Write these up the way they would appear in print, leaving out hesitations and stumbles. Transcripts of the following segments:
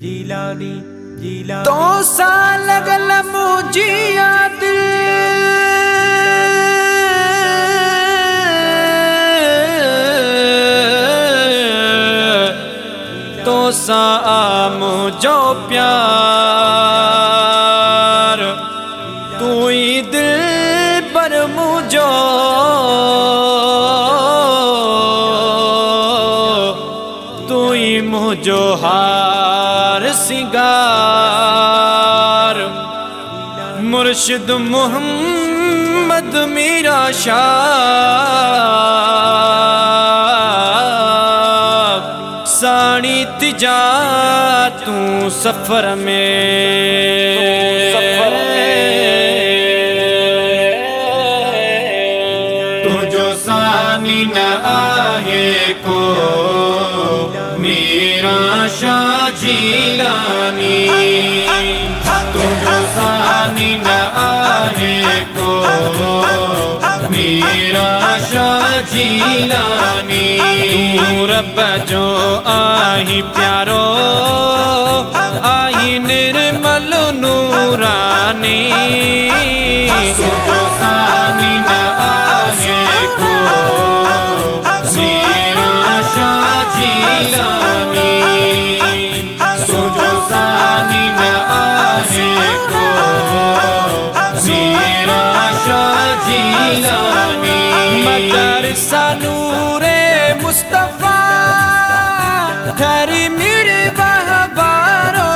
जीलानी जीलानी तो साल लगल मुझिया दिल तो सा मुझो प्यार तू ही दिल पर मुझो तू ही मुझो हार सिंगार मुर्शिद मोहम्मद मेरा शाह साड़ी तिजा तू सफर में तू जो सानी न आए को मेरा शाह जीलानी तू जो सानी न आए को मेरा शाह जीलानी तू रब जो आही प्यारो आही निर्मल नूरानी तू जो सानी न आए को मेरा शाह जीलानी तू जो सानी न आए को मेरा शाह जीलानी मदरसा नूरे मुस्तफा घरी मेरे बहबारो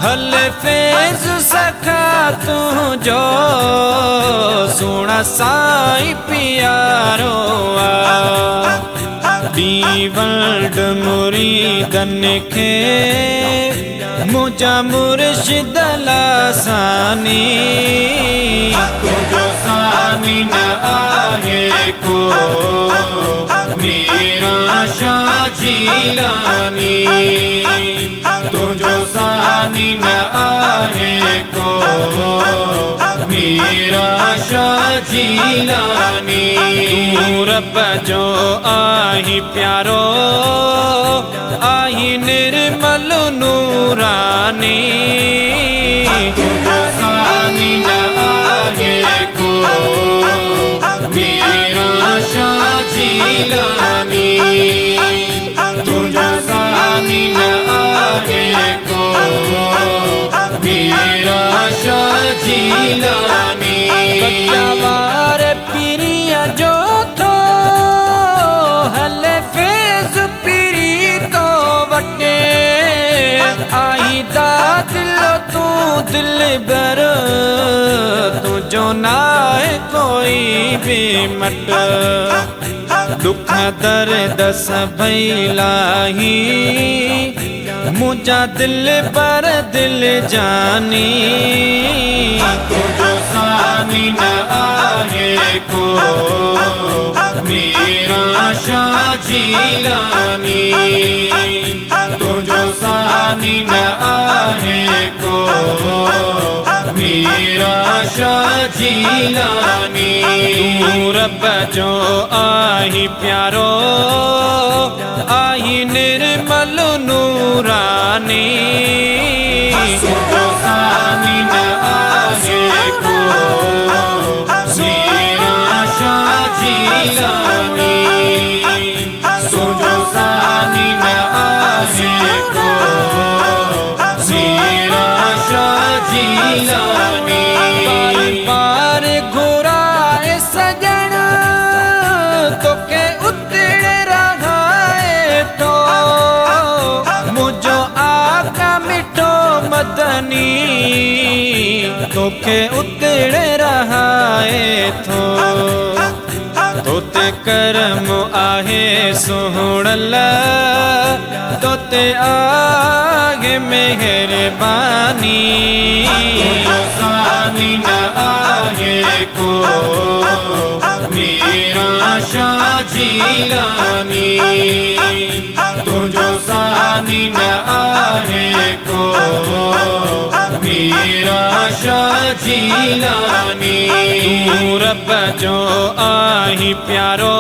हल फैज सखा तू जो सोना साई प्यारो दी वर्ल्ड मुरीदन के मुझा मुर्शिद लासानी तू जो सानी न आए को मेरा शाह जीलानी तू जो सानी न आए को मेरा शाह जीलानी तू रब जो आही प्यारो आही निर्मल नूरानी तू जो सानी न आए को मेरा शाह जीलानी तू जो सानी न आए को मेरा शाह जीलानी बच्चावार पिरिया जो तो हल फेज पिरी तो बटे आई दा दिलो तू दिल बर तू जो ना है कोई भी मट दुख दर्द सभई लाही मुझा दिल पर दिल जानी तू जो सानी न आए को मेरा शाह जीलानी तू जो सानी न आए को मेरा शाह जीलानी तू रब जो आही प्यारो आही निर्मल नूरानी तू जो सानी न आए को मेरा शाह जीलानी तू जो सानी न आए को मेरा शाह जीलानी बार घुराए सजन तो के उतरे रहाए तो मुझो आका मिठो मदनी तो के उतरे रहाए तो तोते करम आहे सोहणल तोते आगे मेहरबानी सानी न आए को मेरा शाह जीलानी तू जो सानी न आए को मेरा शाह जीलानी तू रब जो आही प्यारो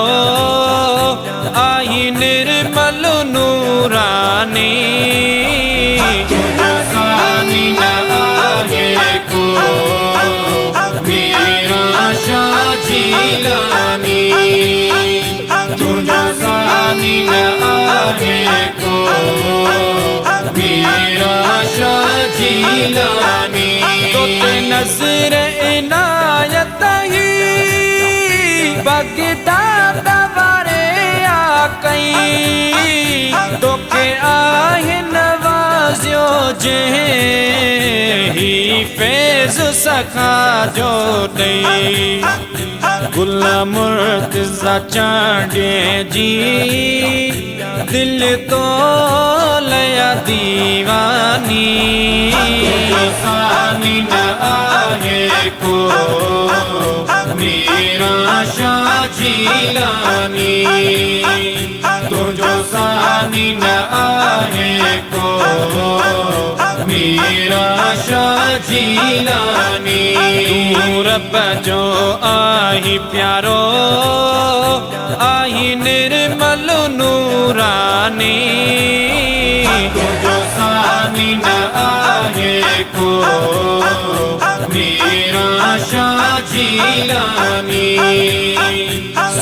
आही निर्मल नूरानी आहे को मेरा शाह जीलानी तो ते नजर इनायत ही बगदाद वारे आकई तो के आहे नवाज़ियो जे ही फैज़ सखा जो दई गुल मुर्तज़ा चांडे जी दिल तो लया दीवानी सानी न आहे को मेरा शाह जीलानी तुझो सानी न आहे को मेरा शाह जीलानी तू रब जो आही प्यारो आही निर्मल नूरानी तुझो सानी न आहे को मेरा शाह जीलानी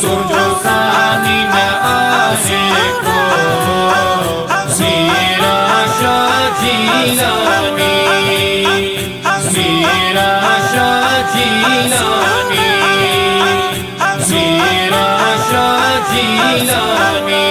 तुझो सानी न आहे को मेरा शाह जीलानी मेरा शाह जीलानी मेरा शाह जीलानी